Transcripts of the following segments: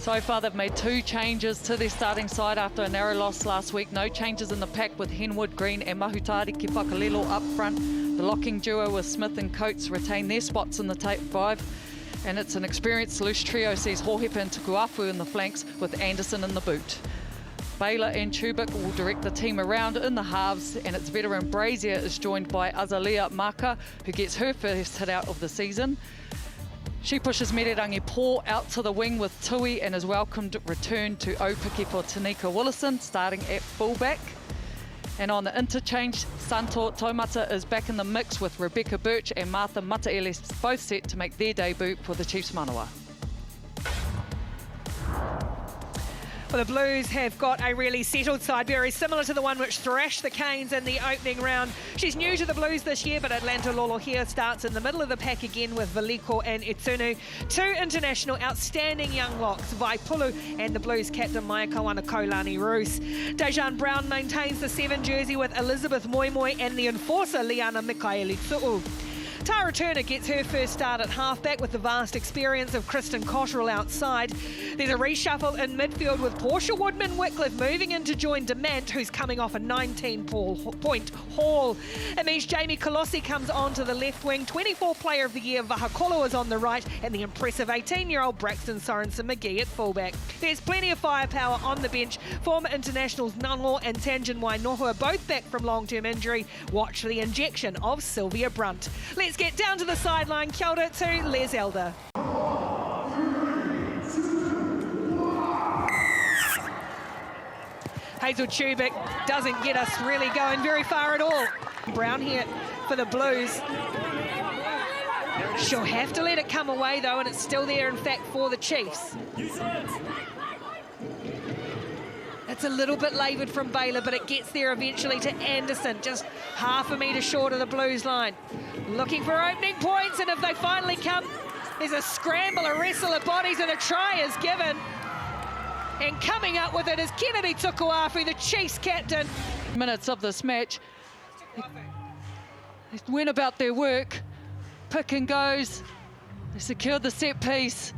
So far, they've made 2 changes to their starting side after a narrow loss last week. No changes in the pack with Henwood, Green and Mahutari ki Whakalelo up front. The locking duo with Smith and Coates retain their spots in the top 5. And it's an experienced loose trio sees Hohepa and Tukuafu in the flanks with Anderson in the boot. Baylor and Chubik will direct the team around in the halves, and its veteran Brazier is joined by Azalea Maka, who gets her first hit out of the season. She pushes Mererangi Paul out to the wing with Tui and is welcomed return to Opiki for Tanika Willison, starting at fullback. And on the interchange, Santo Taumata is back in the mix with Rebecca Birch and Martha Mataele both set to make their debut for the Chiefs Manawa. Well, the Blues have got a really settled side, very similar to the one which thrashed the Canes in the opening round. She's new to the Blues this year, but Atlanta Lolohere starts in the middle of the pack again with Veliko and Etunu. 2 international outstanding young locks, Vaipulu and the Blues captain Maia Kawana-Kolani Roos. Dejan Brown maintains the 7 jersey with Elizabeth Moimoi and the enforcer Liana Mikaeli-Tu'u. Tara Turner gets her first start at halfback with the vast experience of Kristen Cotterill outside. There's a reshuffle in midfield with Portia Woodman-Wycliffe moving in to join Demant, who's coming off a 19-point haul. It means Jamie Colossi comes on to the left wing. 24 Player of the Year Vahakolo is on the right, and the impressive 18-year-old Braxton Sorensen-McGee at fullback. There's plenty of firepower on the bench. Former internationals Nango and Tanjin Wainoho are both back from long-term injury. Watch for the injection of Sylvia Brunt. Let's get down to the sideline. Kia ora to Les Elder. Hazel Chubik doesn't get us really going very far at all. Brown here for the Blues. She'll have to let it come away though, and it's still there in fact for the Chiefs. It's a little bit laboured from Baylor, but it gets there eventually to Anderson, just half a metre short of the Blues line. Looking for opening points, and if they finally come, there's a scramble, a wrestle of bodies, and a try is given. And coming up with it is Kennedy Tukuafu, the Chiefs captain. Minutes of this match, they went about their work, pick and goes, they secured the set piece.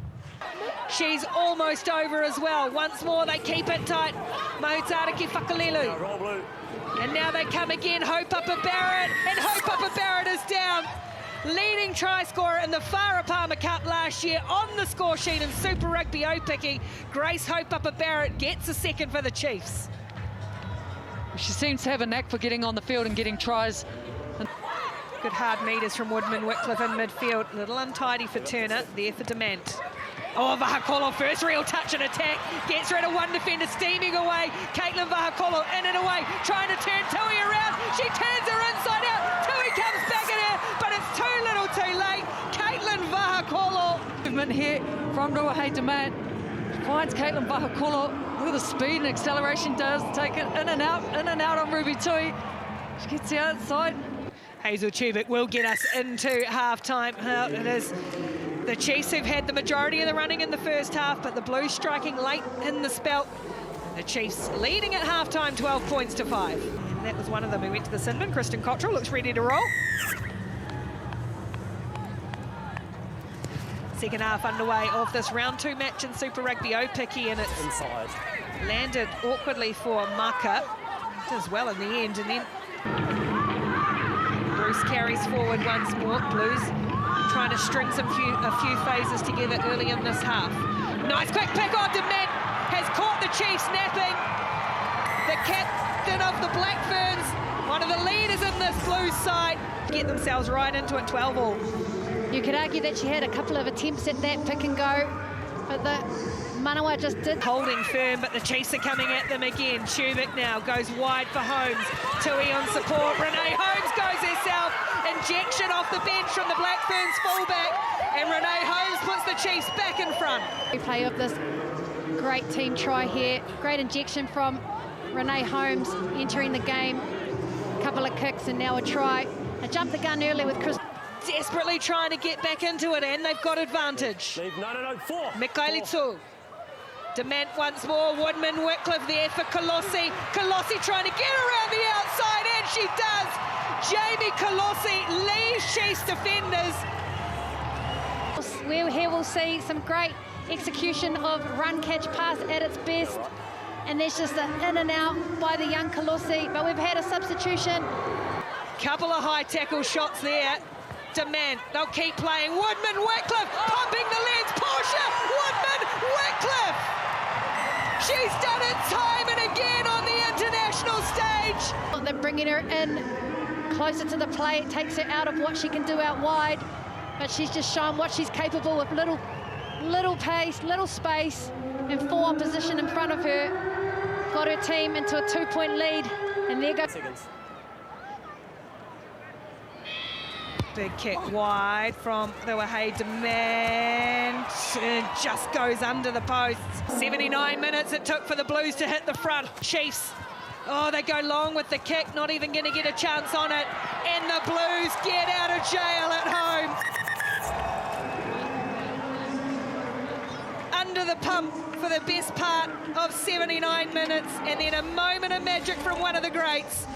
She's almost over as well. Once more, they keep it tight. Mahutari ki Whakalelo. And now they come again, Hope Upper Barrett, and Hope Upper Barrett is down. Leading try scorer in the Farah Palmer Cup last year on the score sheet in Super Rugby Opiki. Grace Hope Upper Barrett gets a second for the Chiefs. She seems to have a knack for getting on the field and getting tries. Good hard meters from Woodman-Wycliffe in midfield. A little untidy for Turner, there for Demant. Oh, Vahakolo, first real touch and attack. Gets rid of one defender, steaming away. Caitlin Vahakolo in and away, trying to turn Tui around. She turns her inside out. Tui comes back at her, but it's too little too late. Caitlin Vahakolo. Movement here from Ruahei Demant. Finds Caitlin Vahakolo. Look at the speed and acceleration does. Take it in and out on Ruby Tui. She gets the outside. Hazel Chubik will get us into half-time. It is the Chiefs who've had the majority of the running in the first half, but the Blues striking late in the spell. The Chiefs leading at half-time, 12 points to 5. And that was one of them who went to the Sinman. Kristen Cotterill looks ready to roll. Second half underway of this round 2 match in Super Rugby Opiki, and it's inside. Landed awkwardly for Maka. Does well in the end, and then Bruce carries forward once more. Blues trying to string a few phases together early in this half. Nice quick pick on Demant, has caught the Chiefs napping. The captain of the Black Ferns, one of the leaders in this Blues side, get themselves right into it, 12 all. You could argue that she had a couple of attempts at that pick and go, but the Manawa just did. Holding firm, but the Chiefs are coming at them again. Chubik now goes wide for Holmes. Tui on support. Renee Holmes goes herself. Injection off the bench from the Black Ferns fullback. And Renee Holmes puts the Chiefs back in front. Replay of this great team try here. Great injection from Renee Holmes entering the game. A couple of kicks and now a try. I jumped the gun earlier with Chris. Desperately trying to get back into it, and they've got advantage. Mikaeli-Tu'u. Demant once more, Woodman-Wycliffe there for Colossi. Colossi trying to get around the outside, and she does. Jamie Colossi leaves Chiefs defenders. Here we'll see some great execution of run, catch, pass at its best. And there's just an in and out by the young Kalosi. But we've had a substitution. Couple of high tackle shots there. Demand, they'll keep playing. Woodman, Wycliffe, pumping the legs. Portia, Woodman, Wycliffe. She's done it time and again on the international stage. They're bringing her in closer to the play. It takes her out of what she can do out wide. But she's just shown what she's capable of. Little pace, little space, and full opposition in front of her. Got her team into a 2-point lead. And there goes. Big kick wide from the Wahey Demand. It just goes under the posts. 79 minutes it took for the Blues to hit the front. Chiefs, oh, they go long with the kick, not even going to get a chance on it. And the Blues get out of jail at home. Under the pump for the best part of 79 minutes. And then a moment of magic from one of the greats.